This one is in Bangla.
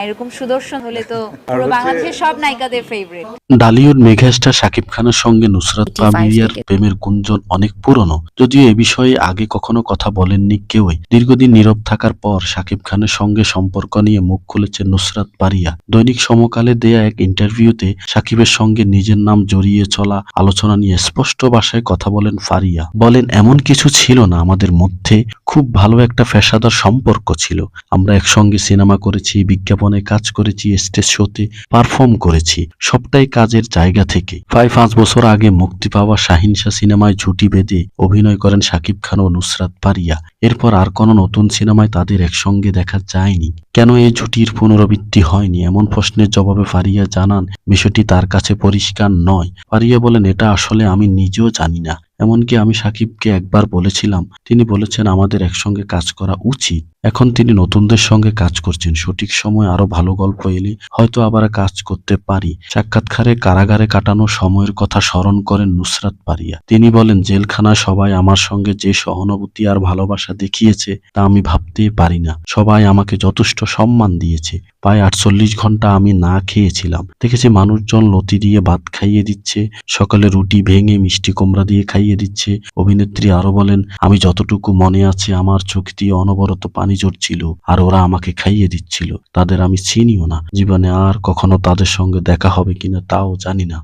এরকম সুদর্শন হলে তো পুরো বাংলাদেশের সব নায়িকাদের ফেভারিট। ডালিউড মেগাস্টার শাকিব খানের সঙ্গে নুসরাত 85 পাবিয়ার থেকে। প্রেমের গুঞ্জন অনেক পুরনো, যদিও এ বিষয়ে আগে কখনো কথা বলেননি কেউই। দীর্ঘদিন নীরব থাকার পর শাকিব খানের সঙ্গে সম্পর্ক নিয়ে মুখ খুলেছে নুসরাত পারিয়া। দৈনিক সমকালে দেয়া এক ইন্টারভিউতে শাকিবের সঙ্গে নিজের নাম জড়িয়ে চলা আলোচনা নিয়ে স্পষ্ট ভাষায় কথা বলেন ফারিয়া। বলেন, এমন কিছু ছিল না আমাদের মধ্যে, খুব ভালো একটা পেশাদার সম্পর্ক ছিল। আমরা একসঙ্গে সিনেমা করেছি, বিজ্ঞাপনে কাজ করেছি, স্টেজ শোতে পারফর্ম করেছি, সবটাই কাজের জায়গা থেকে। প্রায় 5 বছর আগে মুক্তি পাওয়া শাহিনশা সিনেমায় জুটি বেঁধে অভিনয় করেন শাকিব খান ও নুসরাত পারিয়া। এরপর আর কোনো নতুন সিনেমায় তাদের একসঙ্গে দেখা যায়নি। কেন এই জুটির পুনরাবৃত্তি হয়নি, এমন প্রশ্নের জবাবে ফারিয়া জানান, বিষয়টি তার কাছে পরিষ্কার নয়। ফারিয়া বলেন, এটা আসলে আমি নিজেও জানি না। এমনকি আমি শাকিবকে একবার বলেছিলাম, তিনি বলেছেন আমাদের একসঙ্গে কাজ করা উচিত। এখন তিনি নতুনদের সঙ্গে কাজ করছেন, সঠিক সময় আরো ভালো গল্প এলে হয়তো আবার কাজ করতে পারি। সাক্ষাৎকারে কারাগারে কাটানো সময়ের কথা স্মরণ করেন নুসরাত পারিয়া। তিনি বলেন, জেলখানায় সবাই আমার সঙ্গে যে সহানুভূতি আর ভালোবাসা দেখিয়েছে তা আমি ভাবতেই পারি না। সবাই আমাকে যথেষ্ট সম্মান দিয়েছে। প্রায় 48 ঘন্টা আমি না খেয়েছিলাম। দেখেছি মানুষজন লতি দিয়ে ভাত খাইয়ে দিচ্ছে, সকালে রুটি ভেঙে মিষ্টি কুমড়া দিয়ে খাইয়ে দিচ্ছে। অভিনেত্রী আরো বলেন, আমি যতটুকু মনে আছে আমার চোখ দিয়ে অনবরত পানি ঝরছিল আর ওরা আমাকে খাইয়ে দিচ্ছিল। তাদের আমি চিনিও না, জীবনে আর কখনো তাদের সঙ্গে দেখা হবে কিনা তাও জানি না।